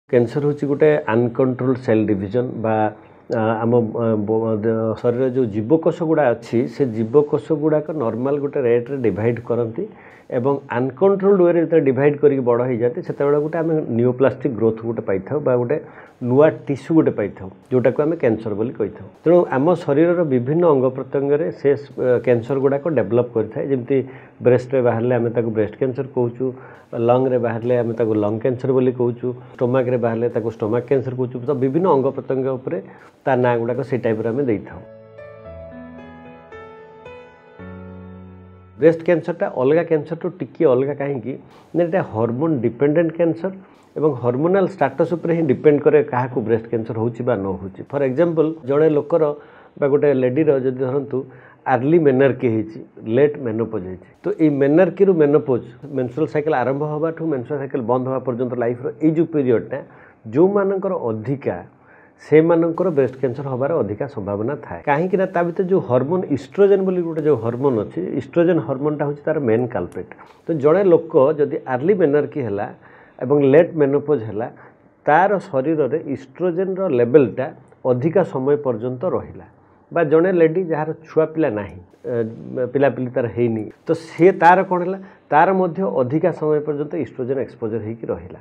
Cancer हूँ गोटे uncontrol cell division बा आम शरीर जो जीवकोश गुड़ा अच्छी से जीवकोश गुड़ाक नॉर्मल गोटे रेट रे डिवाइड करती एवं अनकंट्रोल्ड वे जो डिवाइड करके बड़ हो जाती से गोटे आम नियोप्लास्टिक ग्रोथ गोटे पाई गोटे नुआ टिश्यू गोटे पाई जोटा को आम कैंसर बोली कही तेणु आम शरीर विभिन्न अंग प्रत्यंग से कैंसर गुड़ाक डेभलप करते ब्रेस्ट रे बाहर आम ब्रेस्ट कैंसर कहूँ लंग रे बाहर आम लंग कैंसर बोली कहूँ स्टोमाक रे बाहर स्टोमाक कैंसर कहूँ तो विभिन्न अंग प्रत्यंग उपर ता ना गुड़ाक से टाइप आम दे था। ब्रेस्ट कैंसरटा अलग कैंसर तो टिकी अलग कहीं हार्मोन डिपेंडेंट कैंसर एवं हार्मोनाल स्टेटस उपर ही डिपेंड करे क्या ब्रेस्ट कैंसर होची बा न होची। फॉर एग्जांपल जड़े लोकर बा गोटे लेडीर जब धरतु आर्ली मेनार्की लेट मेनोपोज होती तो ये मेनार्की मेनोपोज मेंस्ट्रुअल साइकिल आरंभ होगा मेंस्ट्रुअल साइकिल बंद होगा पर्यंत लाइफ रो जो पीरियडटा जो मानकर अधिका से मानकर ब्रेस्ट कैंसर होबार अधिका संभावना थाए कहीं ता भीतर जो हार्मोन इस्ट्रोजेन बोली गोटे जो हार्मोन अच्छी इस्ट्रोजेन हार्मोनटा हूँ तार मेन काल्प्रिट। तो जड़े लोक जदि आर्ली मेनार्की है एवं लेट मेनोपोज है तार शरीर रे इस्ट्रोजेन रो लेवलटा अधिका समय पर्यंत रहिला बा जड़े लेडी जार छुआ पिला नहीं पिलापिली तार हैनी तो सी तार कौन है तार मध्य अधिका समय पर्यंत इस्ट्रोजेन एक्सपोजर होगी रहिला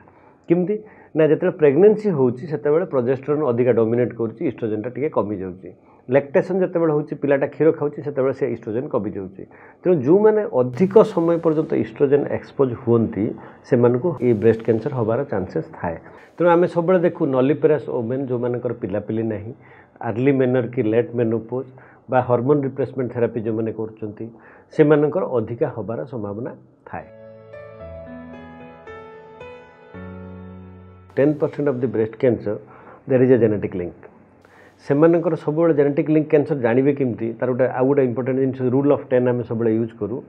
किमती ना जिते प्रेगनेंसी होची प्रोजेस्टेरोन अधिका डोमिनेट करुच्ची इस्ट्रोजेनटा टिके कमी जाऊँगी लैक्टेशन जितेबाला होची पिलाटा क्षीर खाऊँ से इस्ट्रोजेन कमी जाऊँगी तेणु जो मैंने अधिक समय पर्यंत इस्ट्रोजेन एक्सपोज हुंती से ये ब्रेस्ट कैंसर होबार चांसेस थाए। तेणु आम सब देखू नॉलीपेरास वोमेन जो मानकर पिलापिली नहीं आर्ली मेनर्की लेट मेनोपोज बा हार्मोन रिप्लेसमेंट थेरापी जो मैंने करचंती से मानकर अधिका होबार संभावना थाए। 10% of the breast cancer there is a genetic link से मानकर सब जेनेटिक लिंक कैंसर जानवे केमती तार गोटे आउ गोटे इंपोर्टेंट जिन रूल ऑफ 10 आम सब यूज करूँ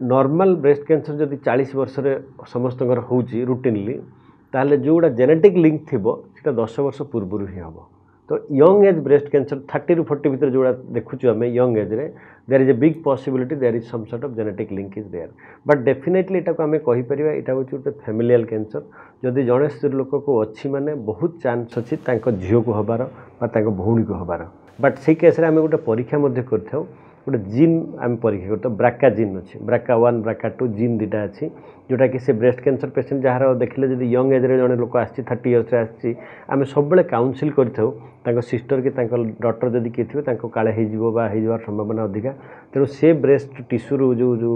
नॉर्मल ब्रेस्ट कैंसर जदि 40 वर्ष समस्त होची रूटीनली ताहले जो गुड़ा जेनेटिक लिंक थी से 10 वर्ष पूर्व ही हम तो यंग एज ब्रेस्ट कैंसर 30 ରୁ 40 भितर जोड़ा देखुचु आम यंग एज रे there is a big possibility there is some sort of genetic link is there but definitely इटा को आम कहि परिबा इटा होची गोटे फैमिलियल कैंसर जदि जड़े स्त्री लोक को अच्छी माने बहुत चांस अच्छी तांको झील को हबार बा तांको भौणी को हबार बट से केस रे आम गोटे परीक्षा मध्य करथाउ गोटे जीन आम परीक्षा करते ब्राका जीन अच्छे ब्राका 1 ब्राका 2 जीन दुटा अच्छी जोटा कि से ब्रेस्ट कैंसर पेशेंट जार देखले जब यंग एज रे जड़े लोक आसी 30 इयर्स आसी आम सब काउनसिल करथाउ तांको सिस्टर कि डॉक्टर जदि किए थे काले हो जावार संभावना अधिका तेणु से ब्रेस्ट टिश्यू जो जो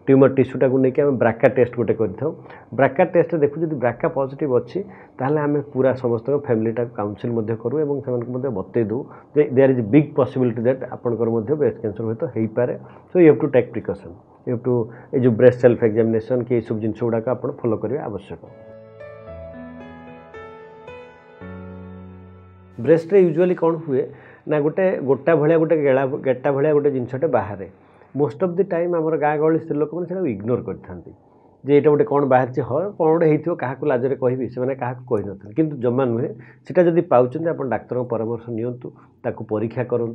ट्यूमर टिश्यूटा को लेकिन आम ब्राका टेस्ट गोटे कर ब्राका टेस्ट देखू जब ब्राका पॉजिटिव अच्छी ताहले आम पूरा समस्त फैमिलीटा काउनसिल करूँ और से बतई दूँ there is big possibility that आपंकर ब्रेस्ट कैंसर हुए तो हो पारे so you have to take precaution you have to ये जो ब्रेस्ट सेल्फ एग्जामिनेशन कि सब जिन गुड़ाक आप फॉलो करेंगे आवश्यक। ब्रेस्ट रे यूजुअली कौन हुए ना गोटे गोटा भाया गोटे गेटा भाया गोटे जिनसटे बाहर मोस्ट ऑफ द टाइम आम गाँ गहली स्त्री लोक मैंने इग्नोर करते जे ये गोटे कौन बाहर हाँ कौन गोटे हो क्या लाजरे कहि से क्या कही न कि जमा नुहे सीटा जब पाँच आप डाक्तर परामर्श नियंतु ताकू परीक्षा करूँ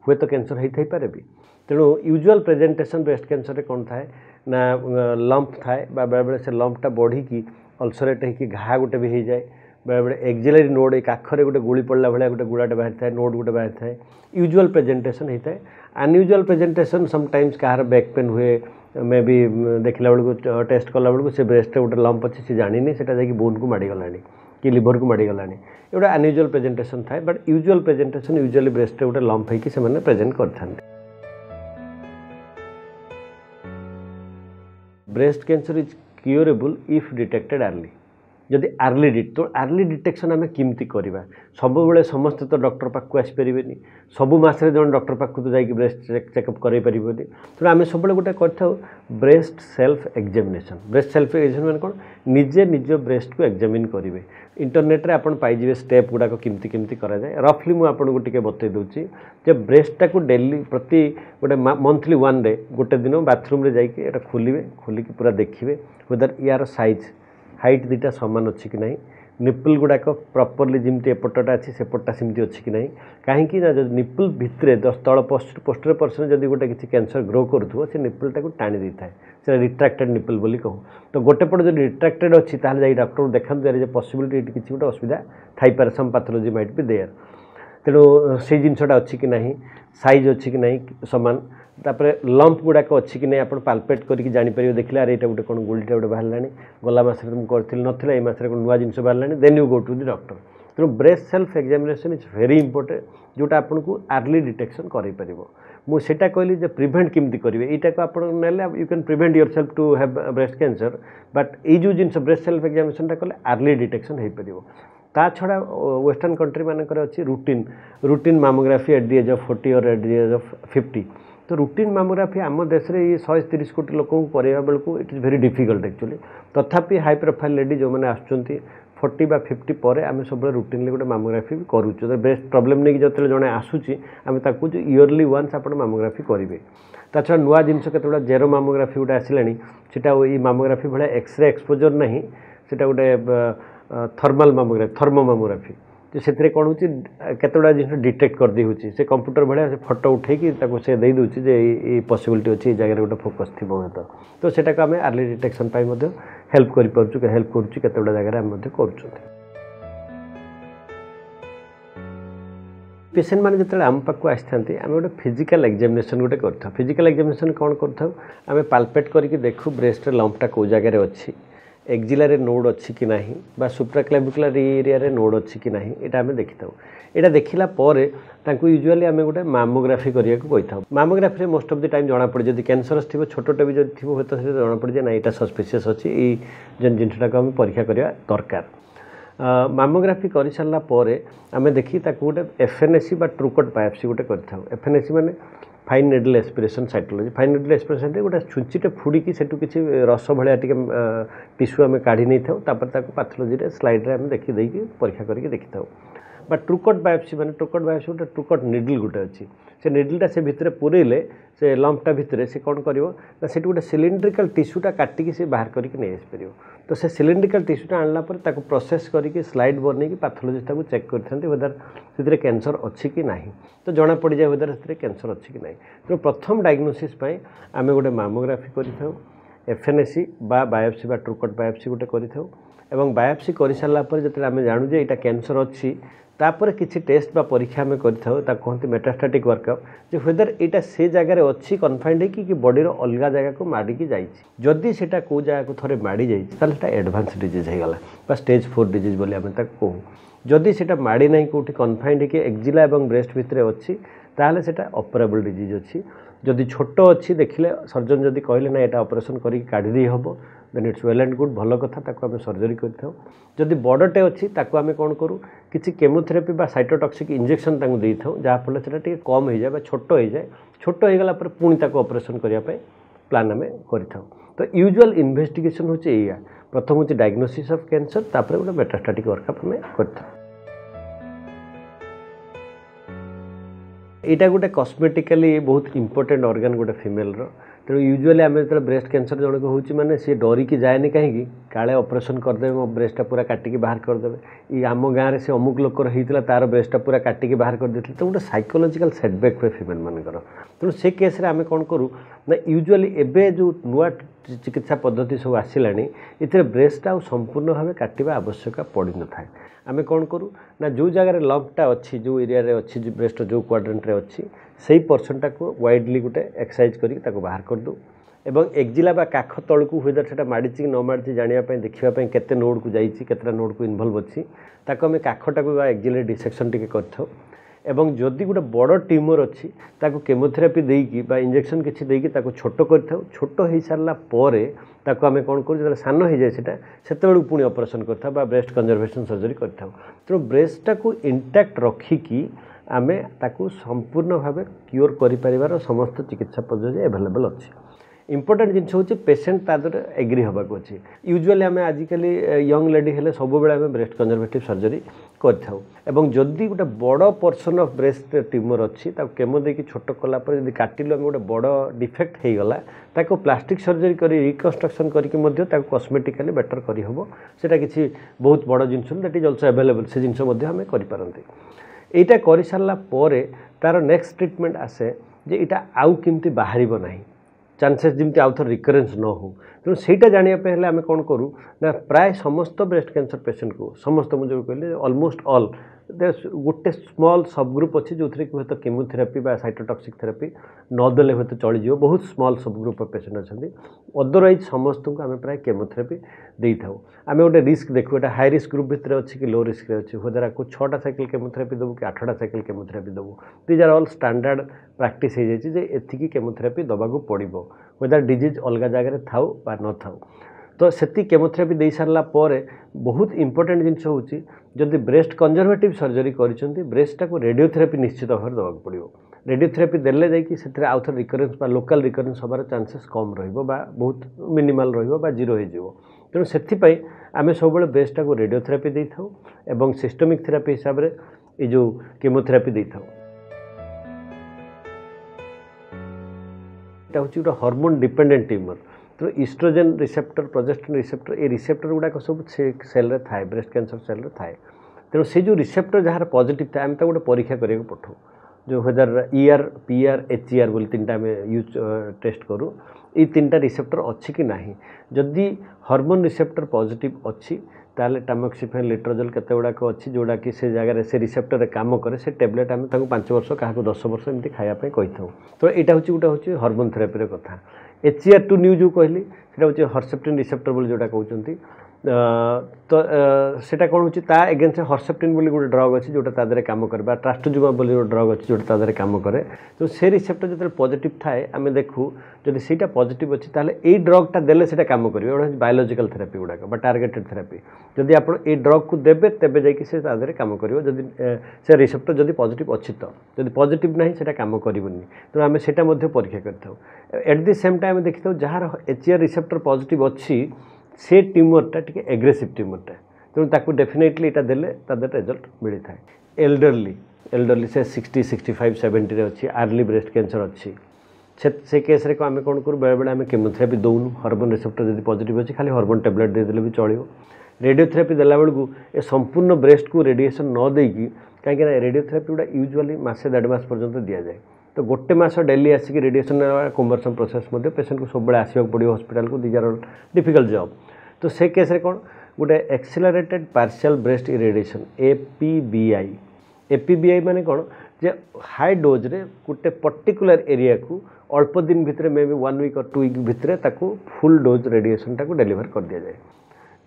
हुए तो कैंसर होता पारे भी तेणु यूजुअल प्रेजेंटेशन ब्रेस्ट कैंसर कौन थाए ना लंप थाए बेले बेले से लंपटा बढ़ी की अल्सरेट हो घा गोटे भी हो जाए बेले बेले एक्जिलरी नोड एक आखरे गोटे गुड़ी पड़ला भाया गोटे गुड़ाटे बाहर थाए नोड गोटे बाहर थाए यूजुअल प्रेजेंटेशन होता है। अनयूजुअल प्रेजेंटेशन समटाइम्स कहार बैक पेन हुए मे भी देखला बेलू टेस्ट कला बेलू से ब्रेस्ट गोटे लंप अच्छे से जानी से बोन को माड़गला कि लिवर को माड़गला ये अनयूजुअल प्रेजेंटेशन थाए but usual presentation usually breast गोटे लंप होकर प्रेजेंट करते। Breast cancer is curable if detected early जदि आर्ली डिटेक्शन आम केमती करवा सब बेले समस्ते तो डॉक्टर पाक आसपारे सबू मसरे जन डॉक्टर पाक तो जाकि ब्रेस्ट चेकअप करें तेणु आम सब गोटे कर breast self examination breast self examination कौन निजे निज ब्रेस्ट को एग्जामिन करेंगे इंटरनेट रे आपन पाइबे स्टेप गुड़ाक केमती केमती करा जाए रफली मुझे टिके बतई दूसरी जब ब्रेस्टा को डेली प्रति गोटे मंथली 1 डे गोटे दिन बाथरूम रे जाइए खोलिए खोलिकी पूरा देखिए वेदर यार साइज हाइट दुटा सामान अच्छी कि नहीं निपल गुड़ाक प्रॉपर्ली जमी एपटा अच्छी सेपटा सेमती अच्छी कि ना कहीं ना निपल भितर तल पोस्टर पर्सन जब गोटे किसी कैंसर ग्रो करूँ से निपलटा को टाणी दे थाए से रिट्राक्टेड निपल बोली कहूँ तो गोटे पट जो रिट्राक्टेड अच्छी ताल डॉक्टर को देखा देर पॉसिबिलिटी किसी गोटे असुविधा थी पारे सम पैथोलॉजी माइट बी देयर तेणु से जिनसा अच्छी कि ना साइज अच्छी कि ना सामान तापर लंप गुड़ाक अच्छी कि नहीं आप पालपेट करके जापर देखिले अरे यहाँ गोटे कौन गुलिटा गोटे बाहर गला मसरे तुम करी नाला ये मसरे कौन नुआ जिन बाहर then you go to the doctor तेणु breast self examination is very important जोटा आपको अर्ली डिटेक्शन कर मुझे कहली प्रिभेंट केमती करेंगे यहाँ को आप you can prevent yourself to have breast cancer but ये जिन ब्रेस्ट सेल्फ एग्जामिनेशन कले अर्ली डिटेक्शन हो पार ता छड़ा वेस्टर्न कंट्री मानकर अच्छी routine mammography at the age of 40 और एट द एज ऑफ 50 तो रूटीन मामोग्राफी आम देश में ये 130 कोटी लोक करवा बेलू it is very difficult actually तथापि हाई प्रोफाइल लेडी जो मैंने आसुँच 40 बा 50 पर आम सब रूटीन गोटे मामोग्राफी भी करूँ ब्रेस्ट प्रॉब्लम नहीं जो जड़े आसूँ आम ताकू इयरली वन्स आप मामोग्राफी करेंगे ता छड़ा नुआ जिन के जेरो मामोग्राफी गोटे आसलानी सीटा ये मामोग्राफी भाया एक्सरे एक्सपोजर नहीं सीटा गोटे थर्माल मामोग्राफी थर्मो मामोग्राफी तो से कौन होता जिन डिटेक्ट कर दी होची से कंप्यूटर भाया से फोटो उठेकी से दे दूसरी जे ये पॉसिबिलिटी अच्छी जगह गोटे फोकस थी तो सेटा को आम अर्ली डिटेक्शन हेल्प कर हेल्प करुच्चे जगह आम कर पेसेंट मैंने जो आम पाक आसता आम गोटे फिजिकल एग्जामिनेशन गोटे कर फिजिकल एग्जामिनेशन कौन कर पालपेट करके देखू ब्रेस्ट लंपटा कौ जगह अच्छी एक्जिलारे नोड अच्छी कि नहीं बा सुप्राक्लाविकुलर एरिया रे नोड अच्छी कि नहीं यहाँ आम देखी था यहाँ देखला यूजुअली आम गोटे मामोग्राफी करने को कही था मामोग्राफी मोस्ट ऑफ द टाइम जना पड़े जब कैंसरस थी छोटे भी जब थी हूँ तो जना पड़े ना यहाँ सस्पिशियस अच्छी ये जिनटा को आम परीक्षा करवा दरकार मामोग्राफी कर सारापर आम देखी गोटे एफएनएसी बा ट्रुकट बायोप्सी गोटे कर एफएनएसी माने fine needle aspiration cytology fine needle aspiration गोटे छुंचीटे फुड़की से किसी रस भाया टिश्यू आम काढ़ी नहीं था पैथोलॉजी स्लाइड्रे आम देखी परीक्षा करके देखी था बट ट्रुकट बायोप्सी माने ट्रुकट बायोप्सी गोटे ट्रुकट निडल गोटे अच्छी से निडलटा से भितर पुरेले से लंपटा भितर से कौन कर गोटे सिलिंड्रिकल टिश्यूटा काटिकी से बाहर करके नहीं आसपर तो से सिलिंड्रिकल टिश्यूटा आणला ताको प्रोसेस करके स्लाइड बनई पैथोलॉजिस्ट ताको चेक करते वेदर से कैंसर अच्छी कि नहीं तो जना पड़ जाए वेदर से कैंसर अच्छी कि नहीं तो प्रथम डायग्नोसिस आम गोटे मामोग्राफी कर एफएनएसी बा बायोप्सी बा ट्रुकट बायोप्सी गोटे कर बायोप्सी कर सारापर जो आम जानू जे यहाँ कैंसर अच्छी तापर किसी टेस्ट बा परीक्षा आम कहते मेटास्टैटिक वर्कअप जो वेदर यहाँ से जगह अच्छी कन्फाइंड है कि बॉडी रो अलग जगह को माड़िकी जदि से कौ जगह को थोड़े माड़ी जाता एडवांस डिजीज होगा स्टेज 4 डिजीज बोली आम कहूँ जदि से माड़ी ना कौटी कन्फाइंड कि एक्जिला और ब्रेस्ट भितर अच्छी ताहले सेटा ऑपरेबल डिजीज अच्छी जदि छोट अच्छी देखिले सर्जन जदि कहले ना यहाँ ऑपरेशन करके काढ़ी दी हम then it's well and good भल कथा ताको आम सर्जरी कर जदि बड़टे अच्छी ताको आम कौन करूँ किसी केमोथेरापी बा साइटोटॉक्सिक इंजेक्शन ताको दे था जहाँफल से कम हो जाए छोट हो जाए छोट हो गला पुणी ताको ऑपरेशन करने प्लान आम कर तो यूजुअल इन्वेस्टिगेशन होचे या प्रथम होचे डायग्नोसिस ऑफ कैंसर तापर गोटे मेटास्टैटिक वर्कअप आम कर यहाँ गोटे कस्मेटिकली बहुत इंपोर्टेंट ऑर्गन गोटे फीमेल तेणु यूजुअली आम जो ब्रेस्ट कैंसर जनक हो माने सी डरिकी जाए कहीं काले ऑपरेशन करदे मो ब्रेस्टा पूरा काटिकी बाहर करदे ये आम गाँव में से अमुक लोकर होता तार ब्रेस्टा पूरा काटिकी बाहर कर देते तो गोटे साइकोलॉजिकल सेटबैक पे फीमेल मानकर तेणु से केस आम कौन करूँ ना यूजुअली एबे जो नुआ चिकित्सा पद्धति सब आसला ये ब्रेस्टा आ संपूर्ण भाव काटिबा आवश्यकता पड़ न था आम कौन करूँ ना जो जगह लंपटा अच्छी जो एरिया रे अच्छी जो ब्रेस्ट जो क्वाड्रेंट अच्छी से पर्सनटा को वाइडली गोटे एक्सरसाइज करके बाहर कर दो एवं एक्जिला बा काख तलू हुए से माड़ी कि न माड़ी जानापी देखापी केते नोड को जाता नोड को इनवल्व अच्छी ताको आम काखटा को एक्जिला डिसेक्शन टी कर एवं जदि गोटे बड़ ट्यूमर अच्छी ताको केमोथेरापी देकी बा इंजेक्शन किसी देकी ताको छोट कर छोट हो सारा ताको आम कौन कर सान हो जाए से पुणी ऑपरेशन करता ब्रेस्ट कंजर्वेशन सर्जरी करता तेणु ब्रेस्टा को इंटैक्ट रखिकी आमे ताकू संपूर्ण भाव क्योर कर समस्त चिकित्सा पद्धति एभेलेबल अच्छी इंपोर्टेंट जिन हूँ पेसेंट तादर एग्री होगाक अच्छे यूजुअली आम आजिकल यंग लेडी हेले सब बेले ब्रेस्ट कंजर्वेटिव सर्जरी करूँ जदि गोटे बड़ पोर्सन ऑफ ब्रेस्ट ट्यूमर अच्छी केमो देकी छोट कलापर जब काटिलु आम गोटे बड़ डिफेक्ट हो गला ताको प्लास्टिक सर्जरी करी रिकन्स्ट्रक्शन करके कॉस्मेटिकली बेटर करहब से किसी बहुत बड़ जिनस दैट इज ऑल्सो अवेलेबल से जिनस आम करें यहाँ कर सारा तार नेक्स्ट ट्रिटमेंट आसे जे इटा आउ केमती बाहर ना चांसेस जमी आउ थर रिकरेन्स न हो तेणु सहीटा जानापी आम कौन करूँ ना प्राय समस्त ब्रेस्ट कैंसर पेसेंट को समस्त मुझे कहले ऑलमोस्ट ऑल गोटे स्मॉल सबग्रुप अच्छी जो थी हूँ केमोथेरापी बा साइटोटॉक्सिक थेरापी नदेले हूँ चली बहुत स्मॉल सबग्रुप ऑफ पेसेंट अच्छा अदरवाइज समस्त को आम प्राय केमोथेरापी दे था आम गोटे रिस्क देखू एटा हाई रिस्क ग्रुप भितर अच्छी कि लो रिस्क अच्छी हूँ आपको 6टा साइकिल केमोथेरापी देवु कि 8टा साइकिल केमोथेरापी देवु these are all standard practice हो जाए एतिकी केमोथेरापी दबाक पड़ो वेदर डिजीज अलग जगह थाउ बा न थाउ तो से केमोथेरापी दे सारा बहुत इंपोर्टेंट जिन हूँ जदि ब्रेस्ट कंजर्वेटिव सर्जरी कर ब्रेस्ट को रेडियोथेरापी निश्चित भाव देवाक पड़ो रेडियोथेरापी देले जाकि से आउ थ रिकरेन्स बा लोकल रिकरेन्स हबार चांसेस कम रहिबो बा बहुत मिनिमल रहिबो बा जीरो हो तेणु से आम सब ब्रेस्ट को रेडियोथेरापी दे था एवं सिस्टमिक थेरापी हिसाब से ये जो केमोथेरापी दे था हूँ गोटे हार्मोन डिपेंडेंट ट्यूमर तो ईस्ट्रोजेन रिसेप्टर प्रोजेस्टेरोन रिसेप्टर ये रिसेप्टर गुड़ाक सब सेल रे थाए ब्रेस्ट कैंसर सेल रे थाए तेणु से जो रिसेप्टर जार पॉजिटिव थाए आम गोटे परीक्षा करा पठाऊ जो वेदर ER PR HER बोली 3टा आम यूज टेस्ट करूँ ये 3टा रिसेप्टर अच्छी कि नहीं जदि हार्मोन रिसेप्टर पॉजिटिव अच्छी ताले टामोक्सिफेन लिट्रोजोल केते गुड़ाक अच्छी जोड़ा कि से जगह से रिसेप्टर काम करे से टैबलेट आम 5 वर्ष क्या 10 वर्ष एमती खायापी कही था तो यहाँ हूँ गोटे हूँ हार्मोन थेरापी कथा HER2 न्यू जो कहली से हर्सेप्टिन रिसेप्टर बोली जोटा कहते तो सेटा कौन होची ता एगेंस्ट हर्सेप्टिन बोली गोटे ड्रग अच्छी जोटा तादरे काम करे बा ट्रास्टोजुमा बोली गोटे ड्रग अच्छी जोटा तादरे काम करे तो से रिसेप्टर जो पॉजिटिव थाए आम देखू जब सीटा पॉजिटिव अच्छी ताले ए ड्रगटा देले सेटा काम करिवे एटा बायोलॉजिकल थेरापी गुड़ाक बा टार्गेटेड थेरापी जदि आपण ए ड्रग को देबे तेबे जाई कि से तादरे काम करिवो जदि से रिसेप्टर जदि पॉजिटिव अच्छी तो जदि पॉजिटिव नहीं सेटा काम करिवोनी तो आम सेटा मध्ये परीक्षा करथाउ एट द सेम टाइम देखिथाउ जहार HER रिसेप्टर पॉजिटिव अच्छी से ट्यूमरटा टी एग्रेसिव ट्यूमरटा तेणु ताकू डेफिनेटली इटा देले तादर रिजल्ट मिली था एल्डरली से 60 65 70 अच्छी आर्ली ब्रेस्ट कैंसर अच्छी से केस रे आम कौन करूँ बेले बेले आम केमोथेरापी दौनु हार्मोन रिसेप्टर जब पॉजिटिव अच्छी खाली हार्मोन टैबलेट देदेले भी चलो रेडियोथेरापी देला बेलू ए संपूर्ण ब्रेस्ट को रेडिएशन न देकी कहीं रेडियोथेरापी गुड़ा यूजुअली मासे 1.5 मास पर्यंत दि जाए तो गोटे मास डेली आसिक रेडिएशन कन्वर्सन प्रोसेस पेसेंट को सब आसवाक पड़ो हॉस्पिटल को दीज आर डिफिकल्ट जॉब तो से केस रे कौन गोटे accelerated partial breast irradiation APBI माने कौन जे हाई डोज रे गोटे पर्टिकुलर एरिया को अल्प दिन भितर मे बी 1 वीक और 2 वीक भितर ताकू फुल डोज रेडिएशन टाको डेलीवर कर दिया जाए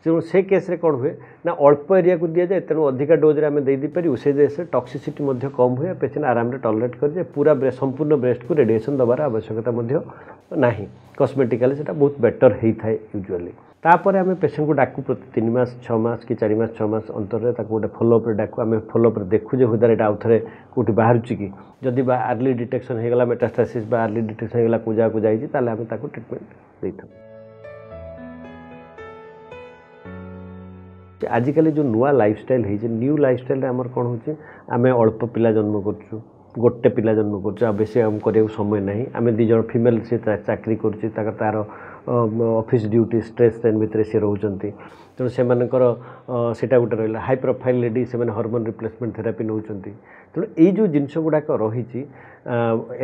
तेणु से केस रे कौन हुए ना अल्प एरिया को दि जाए तेणु अधिका डोज रे आम देपारू से जैसे टॉक्सिसिटी कम हुए पेसेंट आराम टॉलरेट कर पूरा संपूर्ण ब्रेस्ट को रेडिएशन दबार आवश्यकता ना कॉस्मेटिकली से बहुत बेटर होता है यूजुअली तापर आम पेसेंट को डाकू प्रति 3 मास 6 मास कि 4 मास 6 मास अंतर गोटे फॉलोअप डाकू आम फॉलोअप देखू जे हुदार यहाँ आउ थे कौटी बाहर कि जदि आर्ली डिटेक्शन होगा मेटास्टासिस आर्ली डिटेक्शन होगा को जगह जाइए आम ट्रिटमेंट दे था आजिकल जो नुआ लाइफस्टाइल है न्यू लाइफस्टाइल आमर कौन हो आम अल्प पिला जन्म कर गोटे पिला जन्म कर बेस आम कर समय ना आम 2 जन फीमेल से चाकरी कर तार ऑफिस ड्यूटी स्ट्रेस ट्रेन भितर सी रोचंती तेणु से सेटा गोटे रहा हाई प्रोफाइल लेडी से हार्मोन रिप्लेसमेंट थेरापी नौ तेणु ये जो जिनस गुड़ाक रही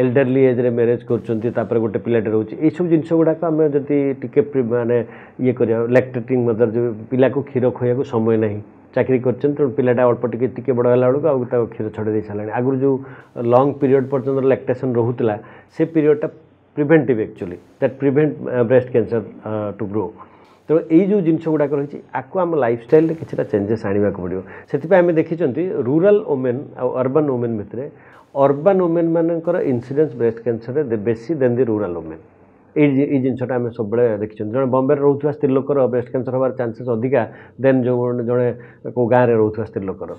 एल्डरली एज रे मैरेज कर गोटे पिलाटे रोचे ये सब जिनस गुड़ाक आम जदि टी माने ये कर लैक्टेटिंग मदर जो पिला को क्षीर खुआ समय ना चाकरी कर पिलाटा अल्प टिके बड़ है बेलू क्षीर छड़े दे सारा आगुरी जो लंग पीरियड पर्यटन लैक्टेशन रोला से पीरियडटा preventive actually that prevent breast cancer to grow तो यही जो जिनस गुड़ाक रही आपको आम लाइफस्टाइल किसी चेंजेस आने को पड़ो से आम देखी रूरल वोमेन अर्बन वोमेन भितर अर्बन वोमेन मानकर इन्सिडेंस ब्रेस्ट कैंसर बेसी देन दी रूरल वोमेन ये जिनसा आम सब देखी जो बॉम्बे रोचा स्त्री लोकर ब्रेस्ट कैंसर हमार चांसेस अधिका देन जो जड़े को गाँव में रोचा स्त्री लोकर